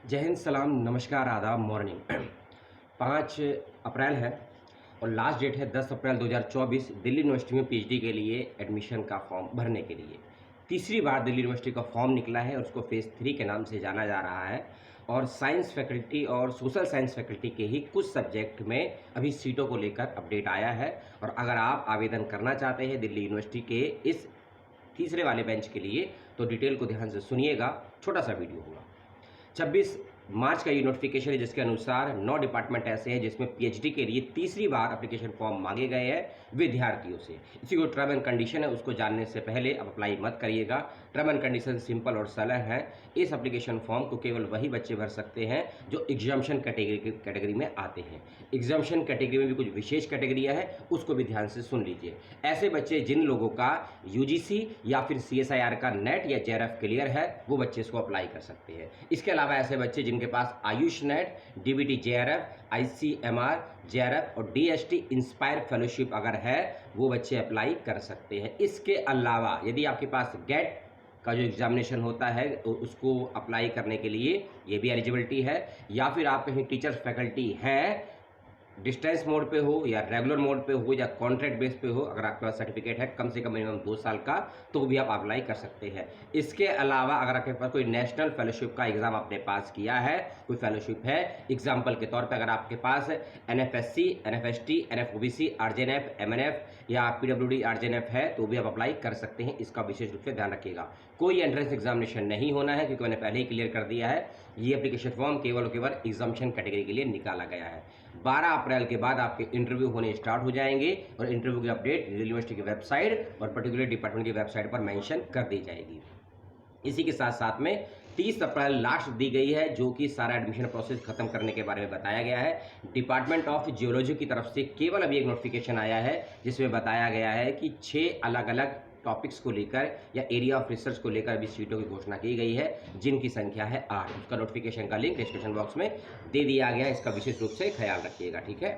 जय हिंद, सलाम, नमस्कार, आदाब, मॉर्निंग। 5 अप्रैल है और लास्ट डेट है 10 अप्रैल 2024 दिल्ली यूनिवर्सिटी में पीएचडी के लिए एडमिशन का फॉर्म भरने के लिए। तीसरी बार दिल्ली यूनिवर्सिटी का फॉर्म निकला है और उसको फेज़ 3 के नाम से जाना जा रहा है और साइंस फैकल्टी और सोशल साइंस फैकल्टी के ही कुछ सब्जेक्ट में अभी सीटों को लेकर अपडेट आया है। और अगर आप आवेदन करना चाहते हैं दिल्ली यूनिवर्सिटी के इस तीसरे वाले बेंच के लिए तो डिटेल को ध्यान से सुनिएगा, छोटा सा वीडियो होगा। 26 मार्च का ये नोटिफिकेशन है जिसके अनुसार 9 डिपार्टमेंट ऐसे हैं जिसमें पीएचडी के लिए तीसरी बार एप्लीकेशन फॉर्म मांगे गए हैं विद्यार्थियों से। इसी को टर्म एंड कंडीशन है उसको जानने से पहले अब अप्लाई मत करिएगा। टर्म एंड कंडीशन सिंपल और सरल है। इस एप्लीकेशन फॉर्म को केवल वही बच्चे भर सकते हैं जो एग्जामिशन कैटेगरी में आते हैं। एग्जामिशन कैटेगरी में भी कुछ विशेष कैटेगरियाँ है, उसको भी ध्यान से सुन लीजिए। ऐसे बच्चे जिन लोगों का यूजीसी या फिर सीएसआईआर का नेट या जेआरएफ क्लियर है वो बच्चे इसको अप्लाई कर सकते हैं। इसके अलावा ऐसे बच्चे जिनके पास Ayush NET, DBT JRF, ICMR JRF और डीएसटी इंस्पायर फेलोशिप अगर है वो बच्चे अप्लाई कर सकते हैं। इसके अलावा यदि आपके पास गेट का जो एग्जामिनेशन होता है तो उसको अप्लाई करने के लिए ये भी एलिजिबिलिटी है, या फिर आप कहीं टीचर्स फैकल्टी हैं, डिस्टेंस मोड पे हो या रेगुलर मोड पे हो या कॉन्ट्रैक्ट बेस पे हो, अगर आपके पास सर्टिफिकेट है कम से कम मिनिमम 2 साल का तो भी आप अप्लाई कर सकते हैं। इसके अलावा अगर आपके पास कोई नेशनल फेलोशिप का एग्ज़ाम आपने पास किया है, कोई फेलोशिप है, एग्जाम्पल के तौर पे अगर आपके पास एनएफएससी, एनएफएसटी, एनएफओबीसी, आरजेएनएफ, एमएनएफ या पीडब्ल्यूडी आरजेएनएफ है तो भी आप अप्लाई कर सकते हैं। इसका विशेष रूप से ध्यान रखिएगा। कोई एंट्रेंस एग्जामिनेशन नहीं होना है क्योंकि मैंने पहले ही क्लियर कर दिया है। ये एप्लीकेशन फॉर्म केवल और केवल एग्जामिनेशन कैटेगरी के लिए निकाला गया है। 12 अप्रैल के बाद आपके इंटरव्यू होने स्टार्ट हो जाएंगे और इंटरव्यू की अपडेट यूनिवर्सिटी की वेबसाइट और पर्टिकुलर डिपार्टमेंट की वेबसाइट पर मेंशन कर दी जाएगी। इसी के साथ साथ में 30 अप्रैल लास्ट दी गई है जो कि सारा एडमिशन प्रोसेस खत्म करने के बारे में बताया गया है। डिपार्टमेंट ऑफ जियोलॉजी की तरफ से केवल अभी एक नोटिफिकेशन आया है जिसमें बताया गया है कि 6 अलग अलग टॉपिक्स को लेकर या एरिया ऑफ रिसर्च को लेकर भी सीटों की घोषणा की गई है जिनकी संख्या है 8। उसका नोटिफिकेशन का लिंक डिस्क्रिप्शन बॉक्स में दे दिया गया है। इसका विशेष रूप से ख्याल रखिएगा, ठीक है।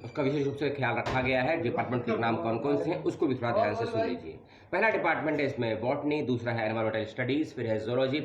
उसका विशेष रूप से ख्याल रखा गया है। डिपार्टमेंट के नाम कौन कौन से हैं उसको भी थोड़ा ध्यान से सुन लीजिए। पहला डिपार्टमेंट है इसमें बॉटनी, दूसरा है एनवायरमेंटल स्टडीज़, फिर है जोलॉजी,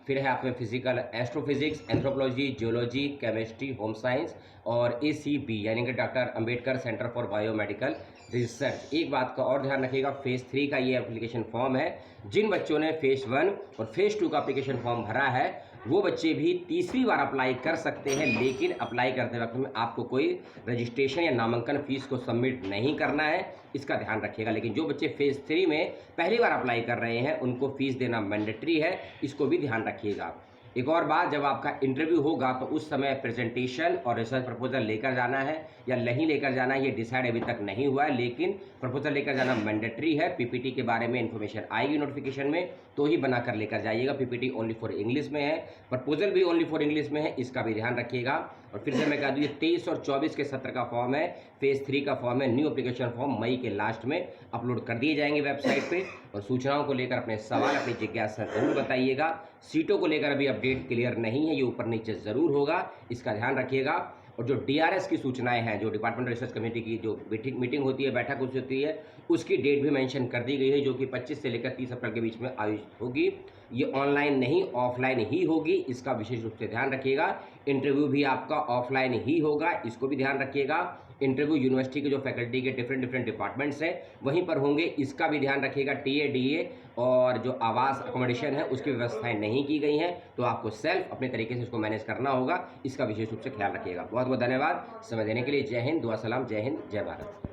फिर है आपमें physical astrophysics, anthropology, geology, chemistry, home science और एसीबी यानी कि doctor Ambedkar centre for biomedical research. एक बात का और ध्यान रखिएगा, फेज़ 3 का ये एप्लीकेशन फॉर्म है। जिन बच्चों ने फेज़ 1 और फेज़ 2 का एप्लीकेशन फॉर्म भरा है वो बच्चे भी तीसरी बार अप्लाई कर सकते हैं, लेकिन अप्लाई करते वक्त में आपको कोई रजिस्ट्रेशन या नामांकन फीस को सबमिट नहीं करना है, इसका ध्यान रखिएगा। लेकिन जो बच्चे फेज़ 3 में पहली बार अप्लाई कर रहे हैं उनको फीस देना मैंडेटरी है, इसको भी ध्यान रखिएगा। एक और बात, जब आपका इंटरव्यू होगा तो उस समय प्रेजेंटेशन और रिसर्च प्रपोजल लेकर जाना है या नहीं लेकर जाना है ये डिसाइड अभी तक नहीं हुआ है, लेकिन प्रपोजल लेकर जाना मैंडेटरी है। पीपीटी के बारे में इन्फॉर्मेशन आएगी नोटिफिकेशन में तो ही बनाकर लेकर जाइएगा। पीपीटी ओनली फॉर इंग्लिश में है, प्रपोजल भी ओनली फॉर इंग्लिश में है, इसका भी ध्यान रखिएगा। और फिर से मैं कह दूँ ये 23 और 24 के सत्र का फॉर्म है, फेज़ 3 का फॉर्म है। न्यू एप्लीकेशन फॉर्म मई के लास्ट में अपलोड कर दिए जाएंगे वेबसाइट पे। और सूचनाओं को लेकर अपने सवाल, अपनी जिज्ञासा जरूर बताइएगा। सीटों को लेकर अभी अपडेट क्लियर नहीं है, ये ऊपर नीचे ज़रूर होगा, इसका ध्यान रखिएगा। और जो डीआरएस की सूचनाएं हैं, जो डिपार्टमेंट रिसर्च कमेटी की जो मीटिंग होती है, बैठक होती है, उसकी डेट भी मेंशन कर दी गई है जो कि 25 से लेकर 30 अप्रैल के बीच में आयोजित होगी। ये ऑनलाइन नहीं ऑफलाइन ही होगी, इसका विशेष रूप से ध्यान रखिएगा। इंटरव्यू भी आपका ऑफलाइन ही होगा, इसको भी ध्यान रखिएगा। इंटरव्यू यूनिवर्सिटी के जो फैकल्टी के डिफरेंट डिपार्टमेंट्स हैं वहीं पर होंगे, इसका भी ध्यान रखिएगा। टीए डीए और जो आवास अकोमोडेशन है उसकी व्यवस्थाएं नहीं की गई हैं तो आपको सेल्फ अपने तरीके से उसको मैनेज करना होगा, इसका विशेष रूप से ख्याल रखिएगा। बहुत बहुत धन्यवाद समय देने के लिए। जय हिंद, दुआ सलाम, जय हिंद, जय भारत।